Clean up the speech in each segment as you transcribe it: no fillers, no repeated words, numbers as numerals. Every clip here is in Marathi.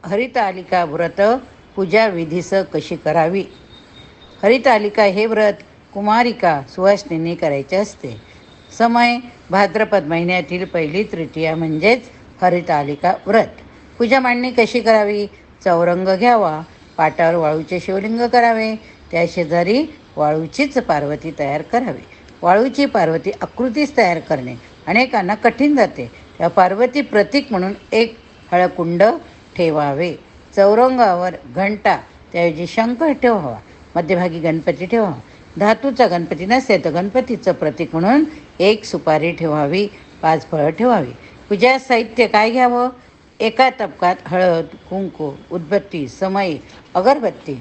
हरितालिका व्रत पूजा विधीस कशी करावी. हरितालिका हे व्रत कुमारिका सुवासिनींनी करायचे असते. समय भाद्रपद महिन्यातील पहिली तृतीया म्हणजेच हरितालिका व्रत. पूजा मांडणी कशी करावी. चौरंग घ्यावा, पाटावर वाळूचे शिवलिंग करावे, त्या शेजारी वाळूचीच पार्वती तयार करावी. वाळूची पार्वती आकृतीच तयार करणे अनेकांना कठीण जाते. या पार्वती प्रतीक म्हणून एक हळकुंड ठेवावे. चौरंगावर घंटा त्याऐवजी शंख ठेवावा. मध्यभागी गणपती ठेवावा. धातूचा गणपती नसेल तर गणपतीचं प्रतीक म्हणून एक सुपारी ठेवावी, 5 फळं ठेवावी. पूजा साहित्य काय घ्यावं. एका तपकात हळद, कुंकू, उदबत्ती, समई, अगरबत्ती,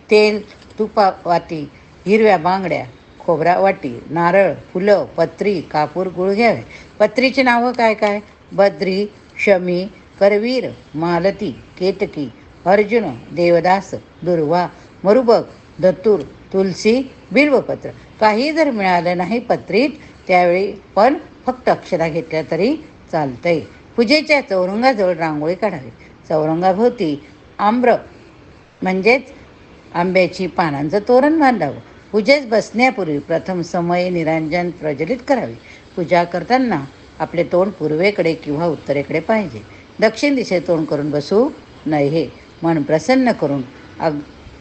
तेल, तुपावाती, हिरव्या बांगड्या, खोबरा वाटी, नारळ, फुलं, पत्री, कापूर, गुळ घ्यावे. पत्रीची नावं काय काय. बद्री, शमी, करवीर, मालती, केतकी, अर्जुन, देवदास, दुर्वा, मरुबक, धतूर, तुलसी, बिल्वपत्र. काही जर मिळालं नाही पत्रीत त्यावेळी पण फक्त अक्षता घेतल्या तरी चालतंय. पूजेच्या चौरंगाजवळ रांगोळी काढावी. चौरंगाभोवती आम्र म्हणजेच आंब्याची पानांचं तोरण बांधावं. पूजेस बसण्यापूर्वी प्रथम समय निरांजन प्रज्वलित करावे. पूजा करताना आपले तोंड पूर्वेकडे किंवा उत्तरेकडे पाहिजे. दक्षिण दिशेत तोंड करून बसू नये. मन प्रसन्न करून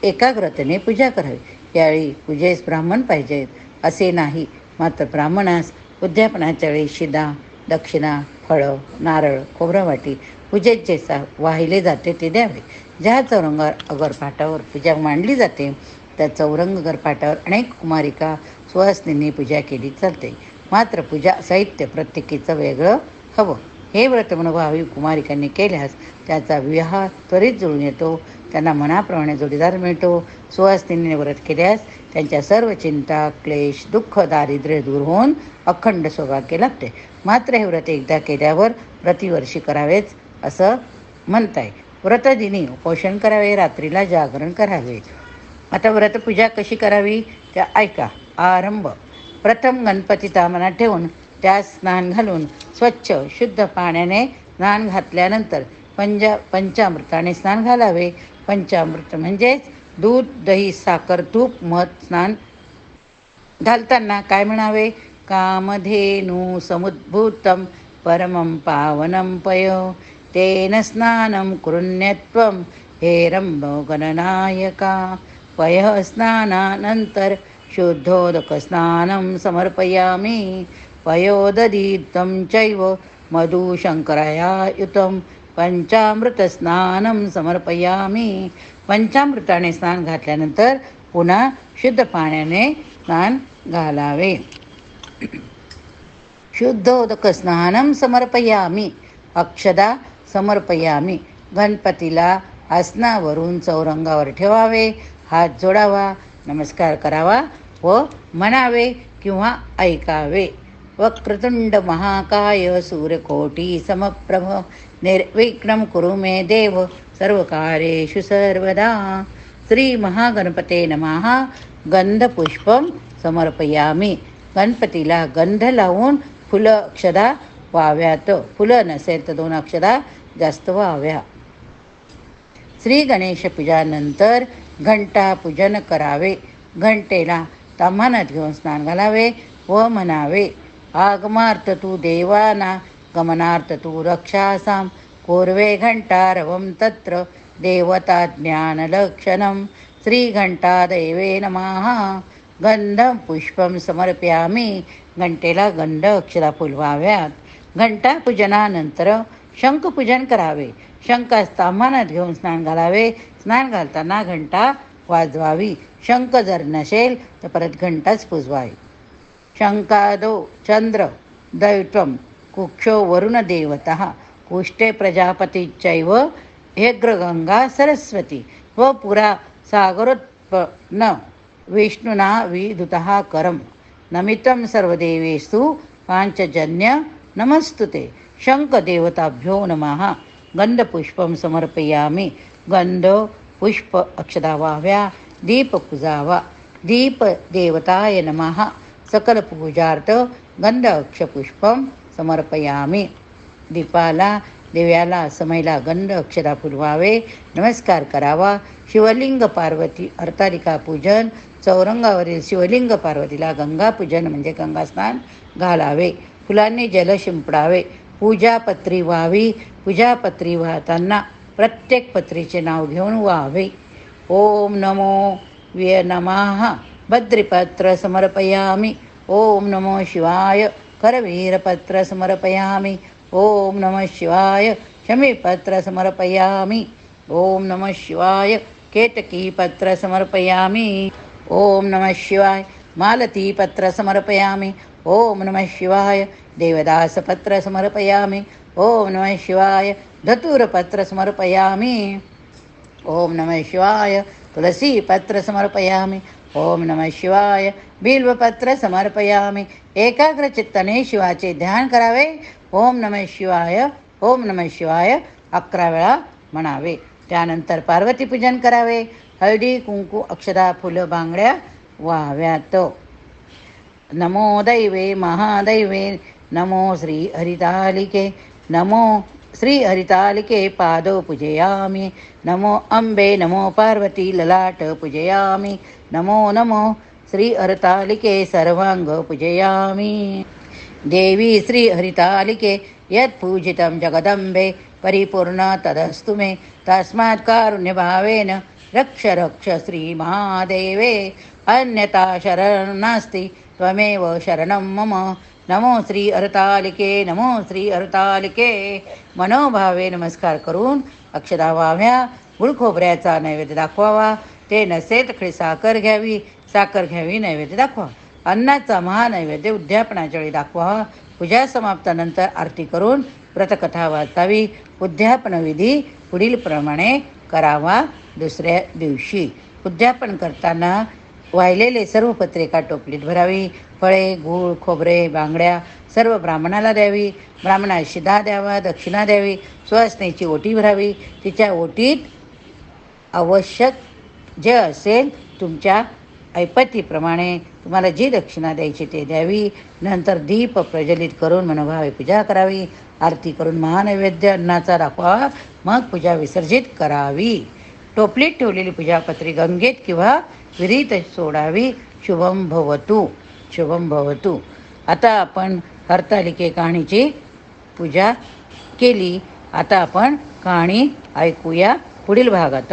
एकाग्रतेने पूजा करावी. यावेळी पूजेस ब्राह्मण पाहिजेत असे नाही, मात्र ब्राह्मणास उद्यापनाच्या वेळी शिदा, दक्षिणा, फळं, नारळ, खोबरावाटी पूजेत जे वाहिले जाते ते द्यावे. ज्या चौरंगावर अगरपाटावर पूजा मांडली जाते त्या चौरंग अगरपाटावर अनेक कुमारिका सुवासिनींनी पूजा केली चालते. मात्र पूजा साहित्य प्रत्येकीचं वेगळं हवं. हे व्रत मनोभावी कुमारिकांनी केल्यास त्याचा विवाह त्वरित जुळून येतो. त्यांना मनाप्रमाणे जोडीदार मिळतो. सुवासिनींनी व्रत केल्यास त्यांच्या सर्व चिंता, क्लेश, दुःख, दारिद्र्य दूर होऊन अखंड सौभाग्य लाभते. मात्र हे व्रत एकदा केल्यावर प्रतिवर्षी करावेच असं म्हणताय. व्रतदिनी उपोषण करावे, रात्रीला जागरण करावे. आता व्रतपूजा कशी करावी त्या ऐका. आरंभ. प्रथम गणपती तामनात ठेवून त्यास स्नान घालून स्वच्छ शुद्ध पाण्याने स्नान घातल्यानंतर पंचामृताने स्नान घालावे. पंचामृत म्हणजेच दूध, दही, साखर, तूप, मध. स्नान घालताना काय म्हणावे. कामधेनु समुद्भूतं परमं पावनं पय तेन स्नानं कुरुण्यत्वं हेरंब गणनायका. पय स्नानानंतर शुद्धोदकस्नानं समर्पयामि. पयोदधीतं चैव मधुशंकरायुतं पंचामृतस्नानं समर्पयामि. पंचामृताने स्नान घातल्यानंतर पुन्हा शुद्ध पाण्याने स्नान घालावे. शुद्धोदकस्नानं समर्पयामि. अक्षदा समर्पयामि. गणपतीला आसनावरून चौरंगावर ठेवावे. हात जोडावा, नमस्कार करावा व म्हणावे किंवा ऐकावे. वक्रतुंड महाकाय सूर्यकोटी समप्रभ निर्विघ्नं कुरु मे देव सर्वकार्येषु सर्वदा. श्री महागणपते नमः. गंधपुष्पं समर्पयामि. गणपतीला गंध लावून फुलं अक्षदा वाव्यात. फुलं नसेल तर 2 अक्षदा जास्त वाव्या. श्री गणेश पूजानंतर घंटा पूजन करावे. घंटेला ताम्हाणात घेऊन स्नान घालावे व म्हणावे. आगमार्थ तू देवाना गमनार्थ तू रक्षासां कोर्वे घंटारवं तत्र देवता ज्ञानलक्षणं. श्री घंटादेवे नमः. गंधं पुष्पं समर्पयामि. घंटेला गंध अक्षरा फुलवाव्यात. घंटा पूजनानंतर शंखपूजन करावे. शंखास ताम्हाणात घेऊन स्नान घालावे. स्नान घालताना घंटा वाजवावी. शंख जर नसेल तर परत घंटाच पुजवावी. शंखादो चंद्र दैत्वं कुक्षो वरुणदेवतः कुष्ठे प्रजापतिश्चैव हेग्रगंगा सरस्वती व पुरा सागरोत्पन्न विष्णुना विधुतः करम. नमितं सर्वदेवेषु पांचजन्य नमस्तुते. शंख देवताभ्यो नमः. गंधपुष्पं समर्पयामि. गंध पुष्प अक्षदा वाव्या. दीप पुजावा. दीप देवताय नमः. सकल पूजार्थ गंध अक्षपुष्पं समर्पयामि. दीपाला देव्याला समयला गंध अक्षरा फुलवावे, नमस्कार करावा. शिवलिंग पार्वती हरतालिका पूजन, चौरंगावरील शिवलिंग पार्वतीला गंगापूजन म्हणजे गंगास्नान घालावे. फुलांनी जल शिंपडावे. पूजापत्री व्हावी. पूजापत्री वाहताना प्रत्येक पत्रीचे नाव घेऊन व्हावे. ओम नमो व्य नमः भद्रिपत्र समर्पयामि. ओम नमो शिवाय करवीरपत्र समर्पयामि. ओम नमः शिवाय शमीपत्र समर्पयामि. ओम नमः शिवाय केतकीपत्र समर्पयामि. ओम नमः शिवाय मालतीपत्र समर्पयामि. ओम नमः शिवाय देवदासपत्र समर्पयामि. ओम नमः शिवाय धतुरपत्र समर्पयामि. ओम नमः शिवाय तुलसीपत्र समर्पयामि. ओम नमः शिवाय बिल्वपत्र समर्पयामि. एकाग्रचित्ताने शिवाचे ध्यान करावे. ओम नमः शिवाय ओम नमः शिवाय 11 वेळा म्हणावे. त्यानंतर पार्वती पूजन करावे. हळदी कुंकू अक्षदा फुलं बांगड्या व्हाव्यात. नमो दैवे महादैवे नमो श्री हरितालिके. नमो श्री हरितालिके पादो पूजयामि. नमो अंबे नमो पार्वती ललाट पूजयामि. नमो नमो श्री हरितालिके सर्वांग पूजयामि. देवी श्री हरितालिके यत् पूजितं जगदम्बे परिपूर्ण तदस्तु मे. तस्मात् कारुण्यभावेन रक्ष रक्ष श्री महादेवे. अन्यथा शरणं नास्ति त्वमेव शरणं मम. नमो श्री हरतालिके नमो श्री हरतालिके. मनोभावे नमस्कार करून अक्षदा व्हाव्या. गुळखोबऱ्याचा नैवेद्य दाखवावा. ते नसेल तर साखर घ्यावी. साखर घ्यावी, नैवेद्य दाखवा. अन्नाचा महानैवेद्य उद्यापनाच्या वेळी दाखवावा. पूजा समाप्तानंतर आरती करून व्रतकथा वाचावी. उद्यापन विधी पुढील प्रमाणे करावा. दुसऱ्या दिवशी उद्यापन करताना वाहिलेले सर्व पत्रे एका टोपलीत भरावी. फळे, गूळ, खोबरे, बांगड्या सर्व ब्राह्मणाला द्यावी. ब्राह्मणास शिधा द्यावा, दक्षिणा द्यावी. सुवासिनीची ओटी भरावी. तिच्या ओटीत आवश्यक जे असेल तुमच्या ऐपतीप्रमाणे तुम्हाला जी दक्षिणा द्यायची ते द्यावी. नंतर दीप प्रज्वलित करून मनोभावे पूजा करावी. आरती करून महानैवेद्य अन्नाचा दाखवावा. मग पूजा विसर्जित करावी. टोपलीत ठेवलेली पूजापत्री गंगेत किंवा विहिरीत सोडावी. शुभम भवतु. शुभम भवतु. आता आपण हरतालिके कहाणीची पूजा केली. आता आपण कहाणी ऐकूया पुढील भागात.